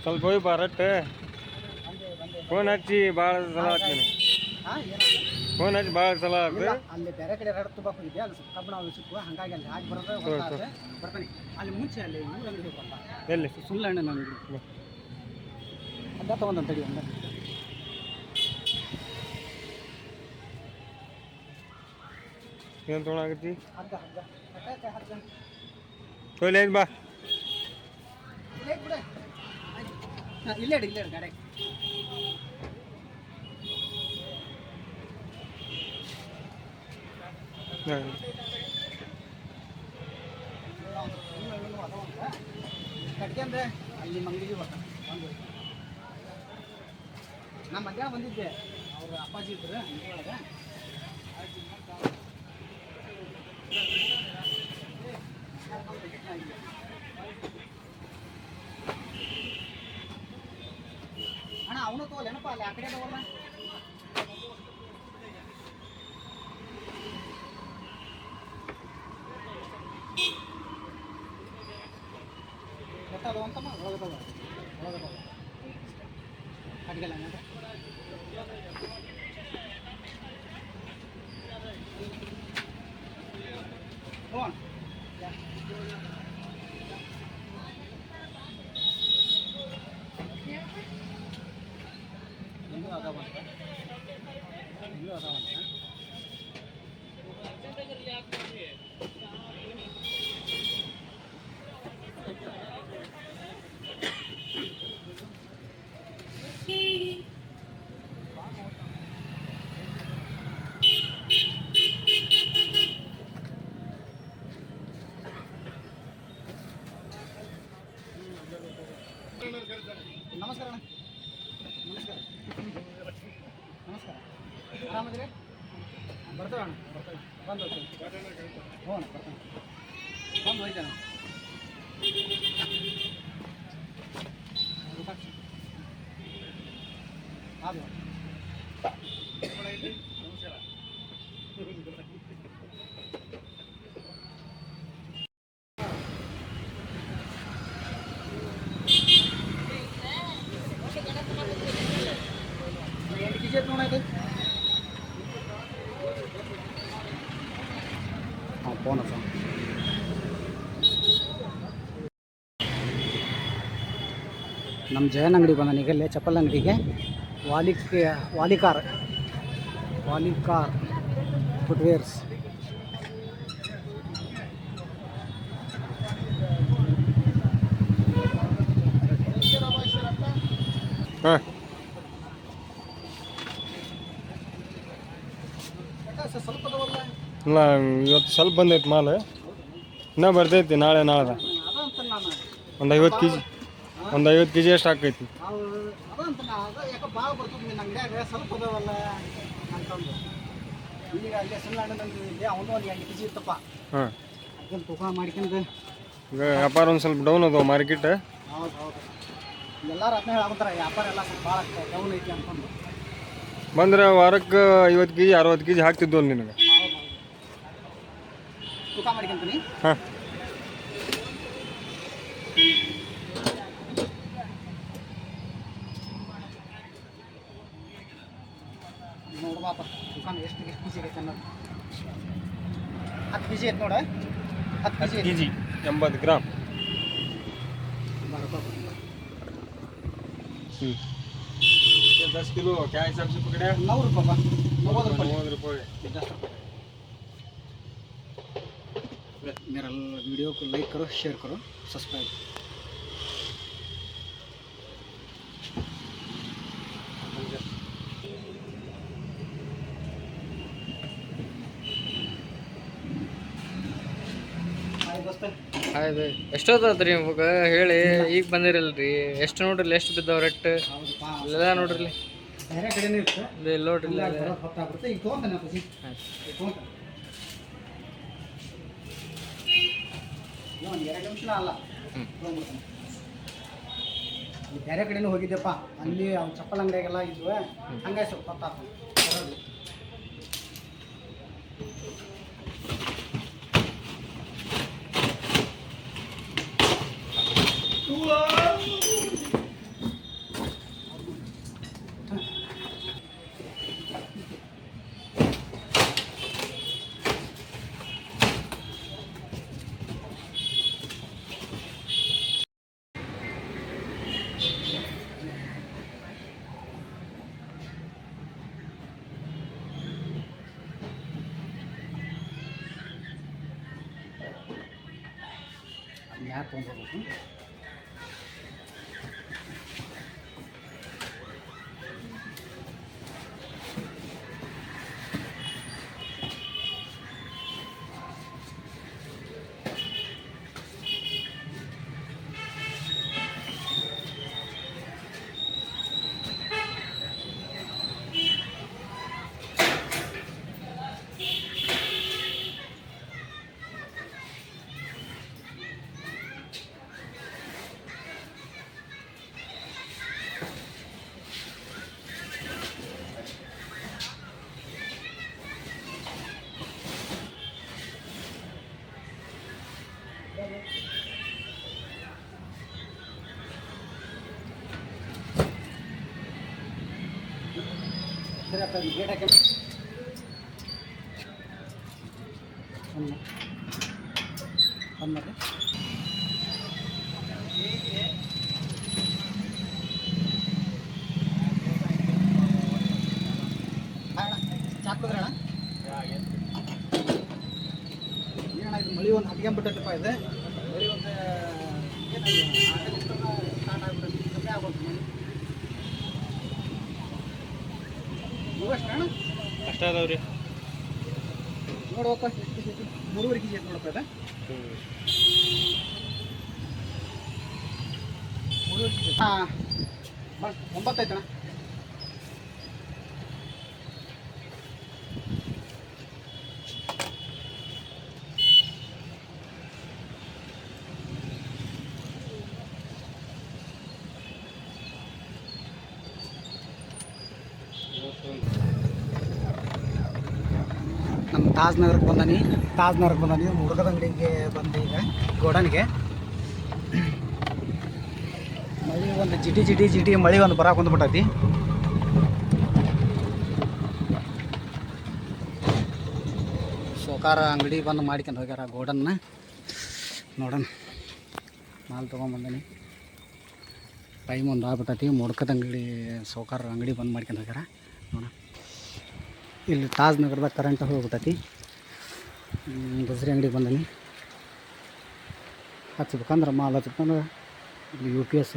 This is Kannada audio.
ಸ್ವಲ್ಪ ಹೋಗಿ ಬರತ್ತೆ ಫೋನ್ ಹಚ್ಚಿ ಭಾಳ ಸಲ ಆಗ್ತೀನಿ ಫೋನ್ ಹಚ್ಚಿ ಭಾಳ ಸಲ ಆಯ್ತು ಅಲ್ಲಿ ಬೇರೆ ಕಡೆ ಎರಡು ತುಬಾಕ್ ಹೋಗಿದ್ದೆ ಅಲ್ಲಿ ಕಬ್ಬಣ ಸಿಕ್ಕು ಹಾಗಾಗಿ ಅಲ್ಲಿ ಹಾಕಿ ಬರೋದು ಬರ್ತಾನೆ ಅಲ್ಲಿ ಮುಂಚೆ ಅಲ್ಲಿ ಮೂರು ಅಂಗಡಿ ಬರ್ತಾ ಎಲ್ಲಿ ಸುಳ್ಳಣ್ಣ ಅಂಗಡಿ ಅದ ತೊಗೊಂಡು ತಡಿ ಹಂಗ ಏನು ತೊಗೊಳಾಗತ್ತಿ ಹಗ್ಗ ಹಗ್ಗ ಹಗ್ಗ ತೊಗೊಲಿ ಬಾ ಇಲ್ಲೇ ಇಲ್ಲೇ ಗಾಡಿ ಕಟ್ಕೊಂಡ್ರೆ ಅಲ್ಲಿ ಮಂಗಡಿಗೆ ಬರ್ತಾನೆ ನಾ ಮಧ್ಯಾಹ್ನ ಬಂದಿದ್ದೆ ಅವ್ರ ಅಪ್ಪಾಜಿ ಇದ್ರು ಅಂಗಡಿ ಒಳಗೆ ಅಣ್ಣ ಅವನು ತಗೋಲೇನಪ್ಪ ಅಲ್ಲಿ ಆ ಕಡೆ ತಗೋಲ್ಲ ಗೊತ್ತದು ಅಂತಮ್ಮ ಒಳಗದವ ಕಟ್ಗೆಲ್ಲ ಫೋನ್ ಇನ್ನೂ ಅದಾವಂತ ನಮಸ್ಕಾರ ಅಣ್ಣ ನಮಸ್ಕಾರ ನಮಸ್ಕಾರ ಆರಾಮದ್ರಿ ಬರ್ತೇವೆ ಅಣ್ಣ ಬರ್ತೇವೆ ಬಂದು ಹೋಗ್ತೇವೆ ಹ್ಞೂ ಅಣ್ಣ ಬರ್ತೇನೆ ಬಂದು ಹೋಯ್ತೇನೆ ಅದು ನಮಸ್ಕಾರ ಫೋನ್ ನಮ್ಮ ಜಯನ್ ಅಂಗಡಿ ಬಂದ ಈಗಲ್ಲೇ ಚಪ್ಪಲ್ ಅಂಗಡಿಗೆ ವಾಲಿಕಾರ್ ಫುಟ್ವೇರ್ಸ್ ಹಾಂ ಇಲ್ಲ ಇವತ್ತು ಸ್ವಲ್ಪ ಬಂದೈತೆ ಮಾಲ್ ಇನ್ನೂ ಬರ್ತೈತಿ ನಾಳೆ ನಾಳ್ದ ಒಂದು 50 kg ಒಂದು 50 kg ಎಷ್ಟು ಹಾಕೈತಿ ಹಾಂ ಈಗ ವ್ಯಾಪಾರ ಒಂದು ಸ್ವಲ್ಪ ಡೌನ್ ಅದಾವ ಮಾರ್ಕೆಟ್ ಎಲ್ಲರೂ ಅದನ್ನ ಹೇಳಾಕತ್ತಾರ ವ್ಯಾಪಾರ ಎಲ್ಲ ಸ್ವಲ್ಪ ಭಾಳ ಡೌನ್ ಐತಿ ಅಂತಂದು ಬಂದ್ರೆ ವಾರಕ್ಕೆ 50 kg 60 kg ಹಾಕ್ತಿದ್ವಲ್ಲ ನಿನಗೆ ತೂಕ ಮಾಡ್ಕೊಂತೀನಿ ಹಾಂ ನೋಡ್ಬಾಪ ತೂಕ ಎಷ್ಟು ಕೆ ಜಿ ಐತೆ ಅನ್ನೋದು 10 kg ಐತೆ ನೋಡ 10 kg 80 ಗ್ರಾಮ್ हम्म 10 किलो क्या हिसाब से पकड़े 9 रुपये 90 रुपये मेरा वीडियो को लाइक करो शेयर करो सब्सक्राइब ಆಯ್ತು ಎಷ್ಟೊತ್ತತ್ರಿ ನಿಮ್ಗೆ ಹೇಳಿ ಈಗ ಬಂದಿರಲ್ರಿ ಎಷ್ಟು ನೋಡ್ರಿ ಎಷ್ಟು ಬಿದ್ದಾವ ರೆಟ್ ಎಲ್ಲ ನೋಡ್ರಿ ಬೇರೆ ಕಡೆನೇ ಇರುತ್ತೆ ಇಲ್ಲಿ ನೋಡ್ರಿ ಹೊತ್ತಾಗುತ್ತೆ ಈಗ ತೊಗೊಂತಾನೆ ಅಪ್ಪಾಜಿ ಒಂದು 2 ನಿಮಿಷ ಅಲ್ಲ ತೊಗೊಂಡ್ಬಿಡ್ತಾನೆ ಬೇರೆ ಕಡೆನೂ ಹೋಗಿದ್ದೆಪ್ಪ ಅಲ್ಲಿ ಅವ್ನು ಚಪ್ಪಲ್ ಅಂಗಡಿಯಾಗೆಲ್ಲ ಇದ್ವು ಹಂಗಾಗಿ ಸ್ವಲ್ಪ ಹೊತ್ತಾಗ್ತದೆ ಯಾರು ತೊಗೊಂಡ್ಬರ್ಬೇಕು. ಸರಿ ಅಪ್ಪ ಗೇಟ್ ಹಾಕಿ ಬಂದ್ ಮಾಡಿ. ಚಾಕುದ್ರ ಏನಣ್ಣ ಇದು ಮಳೆ ಒಂದು ಹತ್ಕೊಂಡ್ಬಿಟ್ಟೈತಪ್ಪ. ಇದು ಮಳೆ ಒಂದು ಸ್ಟಾರ್ಟ್ ಆಗ್ಬಿಟ್ಟೈತಿ. ಕಮ್ಮಿ ಆಗ್ಬೋದು ಮಳೆ. ಇವಷ್ಟು ಅಣ್ಣ ಅಷ್ಟೇ ಅದಾವ್ರಿ. ನೋಡುವಪ್ಪ ಎಷ್ಟು ಕೆ ಜಿ ಐತಿ? 3.5 ಕೆ ಜಿ ಐತಿ ನೋಡಪ್ಪ ಇದು. 3.5 ಕೆ ಜಿ. ಹಾಂ 9 ಐತಣ್ಣ. ನಮ್ಮ ತಾಜ್ ನಗರಕ್ಕೆ ಬಂದಾನಿ ಮುರುಗದ ಅಂಗಡಿಗೆ ಬಂದೆ ಈಗ ಗೋಡನ್ಗೆ. ಮಳೆ ಒಂದು ಜಿಟಿ ಮಳೆ ಒಂದು ಬರಾಕ್ ಕುಂದ್ಬಿಟ್ಟೈತಿ. ಸೋಕಾರ ಅಂಗಡಿ ಬಂದು ಮಾಡ್ಕೊಂಡು ಹೋಗ್ಯಾರ ಗೋಡನ್ನ. ನೋಡೋಣ ಮಾಲ್ ತೊಗೊಂಬಂದೀನಿ. ಟೈಮ್ ಒಂದು ಆಗ್ಬಿಟ್ಟೈತಿ. ಮುರುಗದ ಅಂಗಡಿ ಸೋಕಾರ ಅಂಗಡಿ ಬಂದು ಮಾಡ್ಕೊಂಡು ಹೋಗ್ಯಾರ. ನೋಡೋಣ ಇಲ್ಲಿ ತಾಜ್ ನಗರದಾಗ ಕರೆಂಟ್ ಹೋಗ್ಬಿಟ್ಟೈತಿ. ಗಜ್ರಿ ಅಂಗಡಿಗೆ ಬಂದೀನಿ. ಹಚ್ಬೇಕಂದ್ರೆ ಮಾಲ್ ಹಚ್ಬೇಕಂದ್ರೆ ಇಲ್ಲಿ UPS